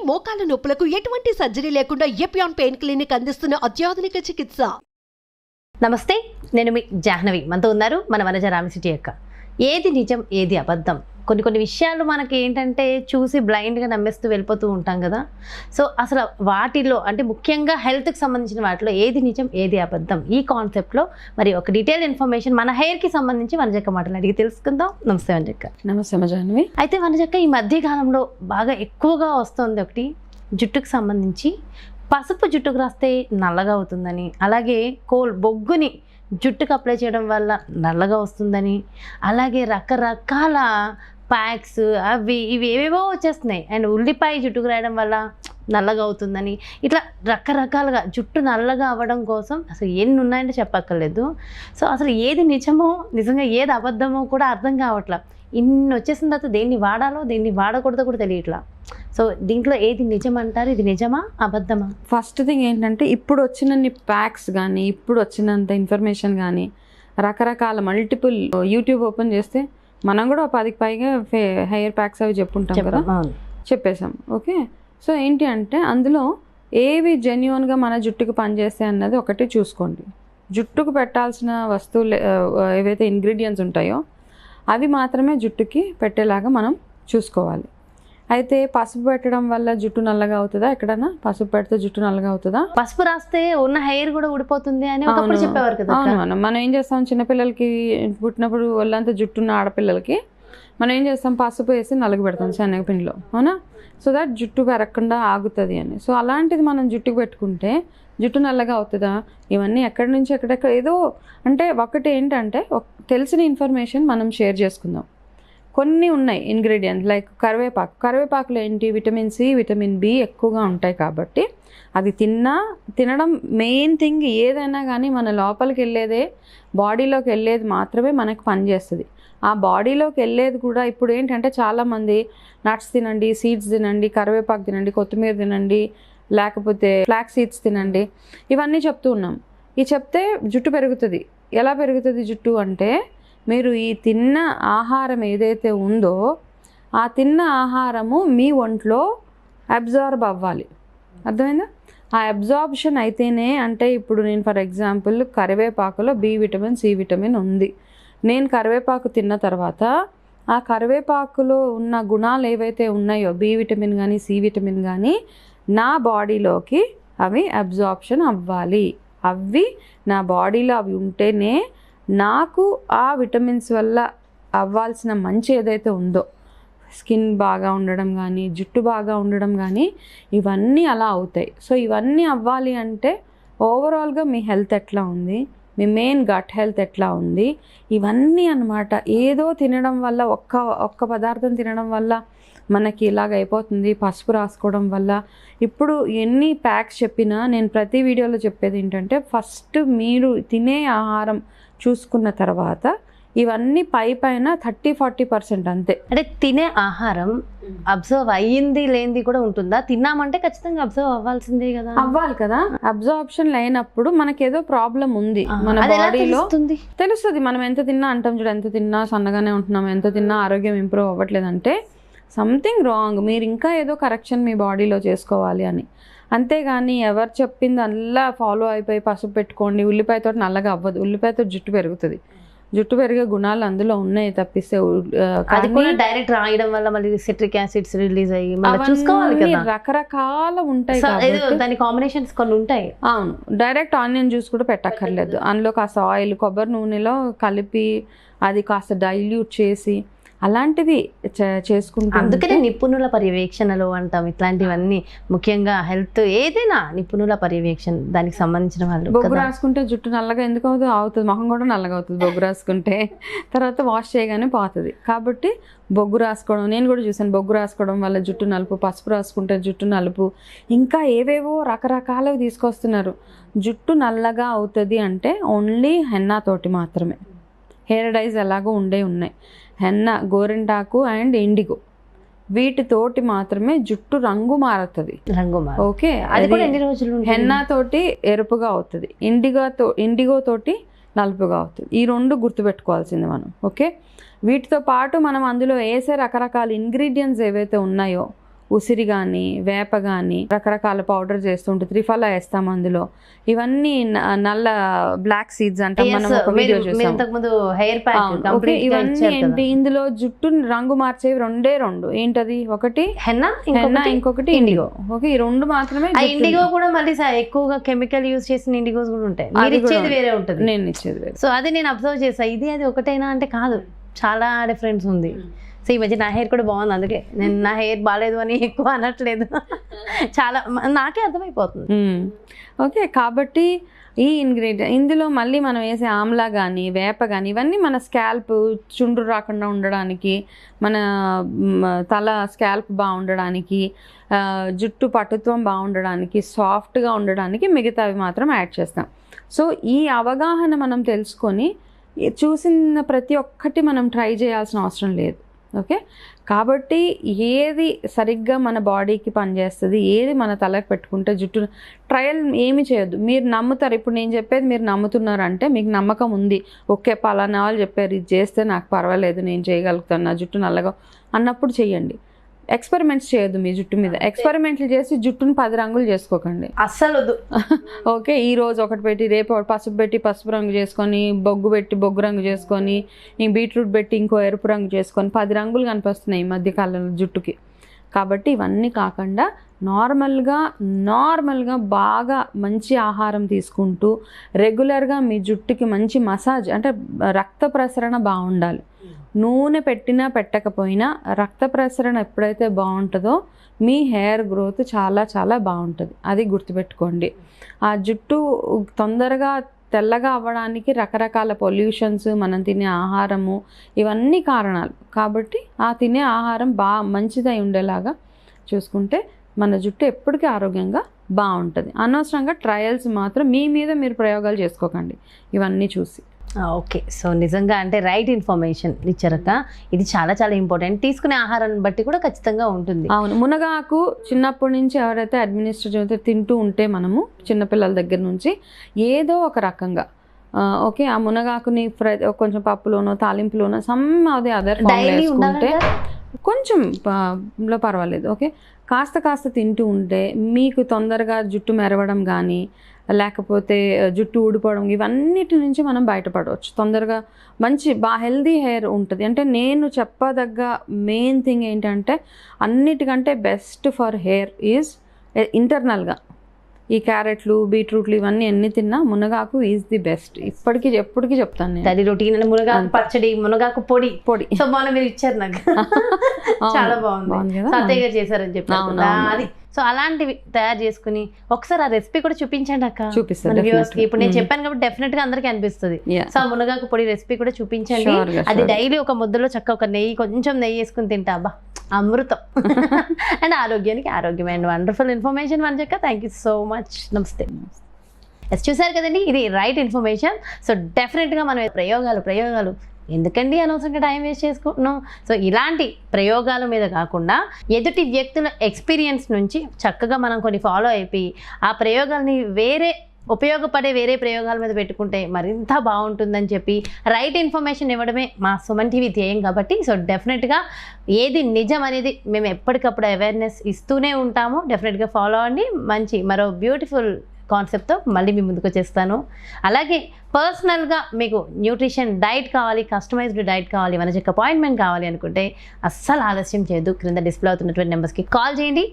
మోకాల నొప్పులకు ఎటువంటి సర్జరీ లేకుండా ఎపియాన్ పెయిన్ క్లినిక్ అందిస్తున్న అత్యాధునిక చికిత్స. నమస్తే, నేను మీ జాహ్నవి. మనతో ఉన్నారు మన వనజ రామసిటీ అక్క. ఏది నిజం ఏది అబద్ధం, కొన్ని విషయాలు మనకి ఏంటంటే చూసి బ్లైండ్గా నమ్మేస్తూ వెళ్ళిపోతూ ఉంటాం కదా. సో అసలు వాటిలో అంటే ముఖ్యంగా హెల్త్కి సంబంధించిన వాటిలో ఏది నిజం ఏది అబద్ధం, ఈ కాన్సెప్ట్లో మరి ఒక డీటెయిల్ ఇన్ఫర్మేషన్ మన హెయిర్కి సంబంధించి వనజక్క మాటలు అడిగి తెలుసుకుందాం. నమస్తే వనజక్క. నమస్తే జాహ్నవి. అయితే వనజక్క, ఈ మధ్యకాలంలో బాగా ఎక్కువగా వస్తుంది ఒకటి, జుట్టుకు సంబంధించి పసుపు జుట్టుకు రాస్తే నల్లగా అవుతుందని, అలాగే బొగ్గుని జుట్టుకు అప్లై చేయడం వల్ల నల్లగా వస్తుందని, అలాగే రకరకాల ప్యాక్స్ అవి ఇవి ఏవేవో వచ్చేస్తున్నాయి, అండ్ ఉల్లిపాయ జుట్టుకు రాయడం వల్ల నల్లగా అవుతుందని, ఇట్లా రకరకాలుగా జుట్టు నల్లగా అవ్వడం కోసం అసలు ఎన్ని ఉన్నాయంటే చెప్పక్కర్లేదు. సో అసలు ఏది నిజమో నిజంగా ఏది అబద్ధమో కూడా అర్థం కావట్లా. ఇన్ని వచ్చేసిన తర్వాత దేన్ని వాడాలో దేన్ని వాడకూడదో కూడా తెలియట్లా. సో దీంట్లో ఏది నిజం అంటారు, ఇది నిజమా అబద్ధమా? ఫస్ట్ థింగ్ ఏంటంటే, ఇప్పుడు వచ్చినన్ని ప్యాక్స్ కానీ ఇప్పుడు వచ్చినంత ఇన్ఫర్మేషన్ కానీ రకరకాల మల్టిపుల్ యూట్యూబ్ ఓపెన్ చేస్తే మనం కూడా 10కి పైగా హెయిర్ ప్యాక్స్ అవి చెప్పుంటాం కదా, చెప్పేసాం. ఓకే, సో ఏంటి అంటే అందులో ఏవి జెన్యున్గా మన జుట్టుకు పనిచేస్తాయి అన్నది ఒకటి చూసుకోండి. జుట్టుకు పెట్టాల్సిన వస్తువులు ఏవైతే ఇంగ్రీడియంట్స్ ఉంటాయో అవి మాత్రమే జుట్టుకి పెట్టేలాగా మనం చూసుకోవాలి. అయితే పసుపు పెట్టడం వల్ల జుట్టు నల్లగా అవుతుందా? ఎక్కడన్నా పసుపు పెడితే జుట్టు నల్లగా అవుతుందా? పసుపు రాస్తే ఉన్న హెయిర్ కూడా ఊడిపోతుంది అని ఒకప్పుడు చెప్పేవారు కదా. అవును, మనం ఏం చేస్తాం, చిన్నపిల్లలకి పుట్టినప్పుడు ఒళ్ళంతా జుట్టున్న ఆడపిల్లలకి మనం ఏం చేస్తాం, పసుపు వేసి నలుగు పెడతాం శనగపిండిలో, అవునా? సో దట్ జుట్టు పెరగకుండా ఆగుతుంది అని. సో అలాంటిది మనం జుట్టుకు పెట్టుకుంటే జుట్టు నల్లగా అవుతుందా? ఇవన్నీ ఎక్కడి నుంచి ఎక్కడెక్కడ ఏదో అంటే, ఒకటి ఏంటంటే తెలిసిన ఇన్ఫర్మేషన్ మనం షేర్ చేసుకుందాం. కొన్ని ఉన్నాయి ఇంగ్రీడియంట్స్, లైక్ కరివేపాకులో ఏంటి, విటమిన్ సి, విటమిన్ బి ఎక్కువగా ఉంటాయి కాబట్టి అది తినడం మెయిన్ థింగ్. ఏదైనా కానీ మన లోపలికి వెళ్ళేదే, బాడీలోకి వెళ్ళేది మాత్రమే మనకు పనిచేస్తుంది. ఆ బాడీలోకి వెళ్ళేది కూడా ఇప్పుడు ఏంటంటే చాలామంది నట్స్ తినండి, సీడ్స్ తినండి, కరివేపాకు తినండి, కొత్తిమీర తినండి, లేకపోతే ఫ్లాక్ సీడ్స్ తినండి, ఇవన్నీ చెప్తూ ఉన్నాం. ఇది చెప్తే జుట్టు పెరుగుతుంది. ఎలా పెరుగుతుంది జుట్టు అంటే, మీరు ఈ తిన్న ఆహారం ఏదైతే ఉందో ఆ తిన్న ఆహారము మీ ఒంట్లో అబ్జార్బ్ అవ్వాలి. అర్థమైందా? ఆ అబ్జార్ప్షన్ అయితేనే, అంటే ఇప్పుడు నేను ఫర్ ఎగ్జాంపుల్ కరివేపాకులో బి విటమిన్, సి విటమిన్ ఉంది. నేను కరివేపాకు తిన్న తర్వాత ఆ కరివేపాకులో ఉన్న గుణాలు ఏవైతే ఉన్నాయో, బి విటమిన్ కానీ సి విటమిన్ కానీ, నా బాడీలోకి అవి అబ్జార్ప్షన్ అవ్వాలి. అవి నా బాడీలో అవి ఉంటేనే నాకు ఆ విటమిన్స్ వల్ల అవ్వాల్సిన మంచి ఏదైతే ఉందో, స్కిన్ బాగా ఉండడం కానీ, జుట్టు బాగా ఉండడం కానీ, ఇవన్నీ అలా అవుతాయి. సో ఇవన్నీ అవ్వాలి అంటే ఓవరాల్గా మీ హెల్త్ ఎట్లా ఉంది, మీ మెయిన్ గట్ హెల్త్ ఎట్లా ఉంది, ఇవన్నీ అన్నమాట. ఏదో తినడం వల్ల ఒక్క పదార్థం తినడం వల్ల మనకి ఇలాగ అయిపోతుంది, పసుపు రాసుకోవడం వల్ల. ఇప్పుడు ఎన్ని ప్యాక్స్ చెప్పినా నేను ప్రతి వీడియోలో చెప్పేది ఏంటంటే, ఫస్ట్ మీరు తినే ఆహారం చూసుకున్న తర్వాత ఇవన్నీ పైన 30-40% అంతే. అంటే తినే ఆహారం అబ్జర్వ్ అయ్యింది లేనిది కూడా ఉంటుందా? తిన్నామంటే ఖచ్చితంగా అబ్జర్వ్ అవ్వాల్సిందే కదా. అవ్వాలి కదా. అబ్జార్ప్షన్ లేనప్పుడు మనకేదో ప్రాబ్లం ఉంది మన బాడీలో తెలుస్తుంది. మనం ఎంత తిన్నా అంటాం చూడు, ఎంత తిన్నా సన్నగానే ఉంటున్నాం, ఎంత తిన్నా ఆరోగ్యం ఇంప్రూవ్ అవ్వట్లేదంటే సంథింగ్ రాంగ్. మీరు ఇంకా ఏదో కరెక్షన్ మీ బాడీలో చేసుకోవాలి అని. అంతేగాని ఎవరు చెప్పింది అలా ఫాలో అయిపోయి పసుపు పెట్టుకోండి, ఉల్లిపాయతో నల్లగా అవ్వదు. ఉల్లిపాయతో జుట్టు పెరుగుతుంది. జుట్టు పెరిగే గుణాలు అందులో ఉన్నాయి తప్పిస్తే అది కూడా డైరెక్ట్ రాయడం వల్ల మళ్ళీ సిట్రిక్ యాసిడ్స్ రిలీజ్ అయ్యి మళ్ళీ చూసుకోవాలి కదా, రకరకాల ఉంటాయి. దాని కాంబినేషన్స్ కొన్ని ఉంటాయి. అవును, డైరెక్ట్ ఆనియన్ జ్యూస్ కూడా పెట్టక్కర్లేదు. అందులో కాస్త ఆయిల్, కొబ్బరి నూనెలో కలిపి అది కాస్త డైల్యూట్ చేసి అలాంటివి చేసుకుంటాం. అందుకనే నిపుణుల పర్యవేక్షణలు అంటాం. ఇట్లాంటివన్నీ ముఖ్యంగా హెల్త్ ఏదైనా నిపుణుల పర్యవేక్షణ, దానికి సంబంధించిన వాళ్ళు. బొగ్గు రాసుకుంటే జుట్టు నల్లగా ఎందుకు అవుతుంది, మొహం కూడా నల్లగా అవుతుంది బొగ్గు రాసుకుంటే. తర్వాత వాష్ చేయగానే పోతుంది. కాబట్టి బొగ్గు రాసుకోవడం, నేను కూడా చూసాను, బొగ్గు రాసుకోవడం వల్ల జుట్టు నలుపు, పసుపు రాసుకుంటే జుట్టు నలుపు, ఇంకా ఏవేవో రకరకాలవి తీసుకొస్తున్నారు. జుట్టు నల్లగా అవుతుంది అంటే ఓన్లీ హెన్నా తోటి మాత్రమే. హెయిర్ డైస్ ఎలాగో ఉన్నాయి, హెన్నా, గోరింటాకు అండ్ ఇండిగో, వీటితోటి మాత్రమే జుట్టు రంగు మారుతుంది. ఓకే, అది కూడా ఎన్ని రోజులు? హెన్నా తోటి ఎరుపుగా అవుతుంది, ఇండిగో తోటి నలుపుగా అవుతుంది. ఈ రెండు గుర్తుపెట్టుకోవాల్సింది మనం. ఓకే, వీటితో పాటు మనం అందులో వేసే రకరకాల ఇంగ్రీడియంట్స్ ఏవైతే ఉన్నాయో ఉసిరి కానీ వేప కానీ రకరకాల పౌడర్ చేస్తుంటే త్రిఫలా వేస్తాం అందులో. ఇవన్నీ నల్ల బ్లాక్ సీడ్స్ అంటే మనం ఒక వీడియో చూసాం. హెయిర్ ప్యాక్ ఓకే, ఇవన్నీ ఏంటి, ఇందులో జుట్టు రంగు మార్చేవి రెండే రెండు. ఏంటది, ఒకటి హెన్నా, ఇంకొకటి ఇండిగో. ఓకే, ఈ రెండు మాత్రమే. ఇండిగో కూడా మళ్ళీ ఎక్కువగా కెమికల్ యూజ్ చేసిన ఇండిగోస్ కూడా ఉంటాయి. మీరు ఇచ్చేది వేరే ఉంటుంది, నేను ఇచ్చేది వేరే. సో అది నేను అబ్జర్వ్ చేసా. ఇది అది ఒకటైనా అంటే కాదు, చాలా డిఫరెన్స్ ఉంది. సో ఈ మధ్య నా హెయిర్ కూడా బాగుంది, అందుకే నేను నా హెయిర్ బాగాలేదు అని ఎక్కువ అనట్లేదు. చాలా నాకే అర్థమైపోతుంది. ఓకే, కాబట్టి ఈ ఇంగ్రీడియంట్ ఇందులో మళ్ళీ మనం వేసే ఆమ్లా కానీ వేప కానీ ఇవన్నీ మన స్కాల్ప్ చుండ్రు రాకుండా ఉండడానికి, మన తల స్కాల్ప్ బాగుండడానికి, జుట్టు పటుత్వం బాగుండడానికి, సాఫ్ట్గా ఉండడానికి మిగతావి మాత్రం యాడ్ చేస్తాం. సో ఈ అవగాహన మనం తెలుసుకొని చూసిన ప్రతి ఒక్కటి మనం ట్రై చేయాల్సిన అవసరం లేదు. ఓకే, కాబట్టి ఏది సరిగ్గా మన బాడీకి పనిచేస్తుంది, ఏది మన తలకు పెట్టుకుంటే జుట్టు ట్రయల్ ఏమి చేయొద్దు. మీరు నమ్ముతారు, ఇప్పుడు నేను చెప్పేది మీరు నమ్ముతున్నారంటే మీకు నమ్మకం ఉంది. ఓకే, పలానా వాళ్ళు చెప్పారు ఇది చేస్తే నాకు పర్వాలేదు, నేను చేయగలుగుతాను, నా జుట్టు నల్లగా అన్నప్పుడు చెయ్యండి. ఎక్స్పెరిమెంట్స్ చేయొద్దు మీ జుట్టు మీద. ఎక్స్పెరిమెంట్లు చేసి జుట్టును 10 రంగులు చేసుకోకండి అస్సలు వద్దు. ఓకే, ఈ రోజు ఒకటి పెట్టి రేపు పసుపు పెట్టి పసుపు రంగు చేసుకొని, బొగ్గు పెట్టి బొగ్గు రంగు చేసుకొని, ఈ బీట్రూట్ పెట్టి ఇంకో ఎరుపు రంగు చేసుకొని 10 రంగులు కనిపిస్తున్నాయి ఈ మధ్యకాలంలో జుట్టుకి. కాబట్టి ఇవన్నీ కాకుండా నార్మల్గా బాగా మంచి ఆహారం తీసుకుంటూ రెగ్యులర్గా మీ జుట్టుకి మంచి మసాజ్, అంటే రక్త ప్రసరణ బాగుండాలి. నూనె పెట్టినా పెట్టకపోయినా రక్త ప్రసరణ ఎప్పుడైతే బాగుంటుందో మీ హెయిర్ గ్రోత్ చాలా చాలా బాగుంటుంది. అది గుర్తుపెట్టుకోండి. ఆ జుట్టు తొందరగా తెల్లగా అవ్వడానికి రకరకాల పొల్యూషన్స్, మనం తినే ఆహారము, ఇవన్నీ కారణాలు. కాబట్టి ఆ తినే ఆహారం మంచిదై ఉండేలాగా చూసుకుంటే మన జుట్టు ఎప్పటికీ ఆరోగ్యంగా బాగుంటుంది. అనవసరంగా ట్రయల్స్ మాత్రం మీ మీద మీరు ప్రయోగాలు చేసుకోకండి ఇవన్నీ చూసి. ఓకే, సో నిజంగా అంటే రైట్ ఇన్ఫర్మేషన్ ఇచ్చారక. ఇది చాలా చాలా ఇంపార్టెంట్. తీసుకునే ఆహారాన్ని బట్టి కూడా ఖచ్చితంగా ఉంటుంది. అవును, మునగాకు చిన్నప్పటి నుంచి ఎవరైతే అడ్మినిస్ట్రేటివ్ తింటూ ఉంటే మనము చిన్నపిల్లల దగ్గర నుంచి ఏదో ఒక రకంగా ఓకే, ఆ మునగాకుని కొంచెం పప్పులోనో తాలింపులోనో సమ్ అదే అదర్ వేసుకుంటే కొంచెం పర్వాలేదు. ఓకే, కాస్త తింటూ ఉంటే మీకు తొందరగా జుట్టు మెరవడం కానీ లేకపోతే జుట్టు ఊడిపోవడం ఇవన్నిటి నుంచి మనం బయటపడవచ్చు. తొందరగా మంచి హెల్దీ హెయిర్ ఉంటుంది. అంటే నేను చెప్పదగ్గ మెయిన్ థింగ్ ఏంటంటే అన్నిటికంటే బెస్ట్ ఫర్ హెయిర్ ఈజ్ ఇంటర్నల్గా ఈ క్యారెట్లు, బీట్రూట్లు ఇవన్నీ ఎన్ని తిన్నా మునగాకు ఈజ్ ది బెస్ట్. ఎప్పటికీ చెప్తాను నేను. అది రొటీన్ మునగాకు పచ్చడి, మునగాకు పొడి. సో మొన్న మీరు ఇచ్చారు నాకు, చాలా బాగుంది. సత్తయ్య గారు చేశారని చెప్పారు అది. సో అలాంటివి తయారు చేసుకుని ఒకసారి ఆ రెసిపీ కూడా చూపించండి అక్క, చూపిస్తాను. ఇప్పుడు నేను చెప్పాను కాబట్టి డెఫినెట్ గా అందరికీ అనిపిస్తుంది. సో ఆ మునగాకు పొడి రెసిపీ కూడా చూపించండి. అది డైలీ ఒక ముద్దలో చక్క ఒక కొంచెం నెయ్యి వేసుకుని తింటా, అబ్బా అమృతం. అండ్ ఆరోగ్యానికి ఆరోగ్యం. అండ్ వండర్ఫుల్ ఇన్ఫర్మేషన్ వనజక్క, థ్యాంక్ యూ సో మచ్. నమస్తే. చూసారు కదండి, ఇది రైట్ ఇన్ఫర్మేషన్. సో డెఫినెట్గా మనం ప్రయోగాలు ఎందుకండి అనవసరంగా టైం వేస్ట్ చేసుకుంటున్నాం. సో ఇలాంటి ప్రయోగాల మీద కాకుండా ఎదుటి వ్యక్తుల ఎక్స్పీరియన్స్ నుంచి చక్కగా మనం కొన్ని ఫాలో అయిపోయి ఆ ప్రయోగాల్ని ఉపయోగపడే వేరే ప్రయోగాల మీద పెట్టుకుంటే మరింత బాగుంటుందని చెప్పి రైట్ ఇన్ఫర్మేషన్ ఇవ్వడమే మా సుమన్ టీవీ ధ్యేయం. కాబట్టి సో డెఫినెట్గా ఏది నిజం అనేది మేము ఎప్పటికప్పుడు అవేర్నెస్ ఇస్తూనే ఉంటాము. డెఫినెట్గా ఫాలో అవ్వండి. మంచి మరో బ్యూటిఫుల్ కాన్సెప్ట్తో మళ్ళీ మీ ముందుకు వచ్చేస్తాను. అలాగే పర్సనల్గా మీకు న్యూట్రిషన్ డైట్ కావాలి, కస్టమైజ్డ్ డైట్ కావాలి, వనజక్క అపాయింట్మెంట్ కావాలి అనుకుంటే అస్సలు ఆలస్యం చేయొద్దు. క్రింద డిస్ప్లే అవుతున్నటువంటి నెంబర్స్కి కాల్ చేయండి.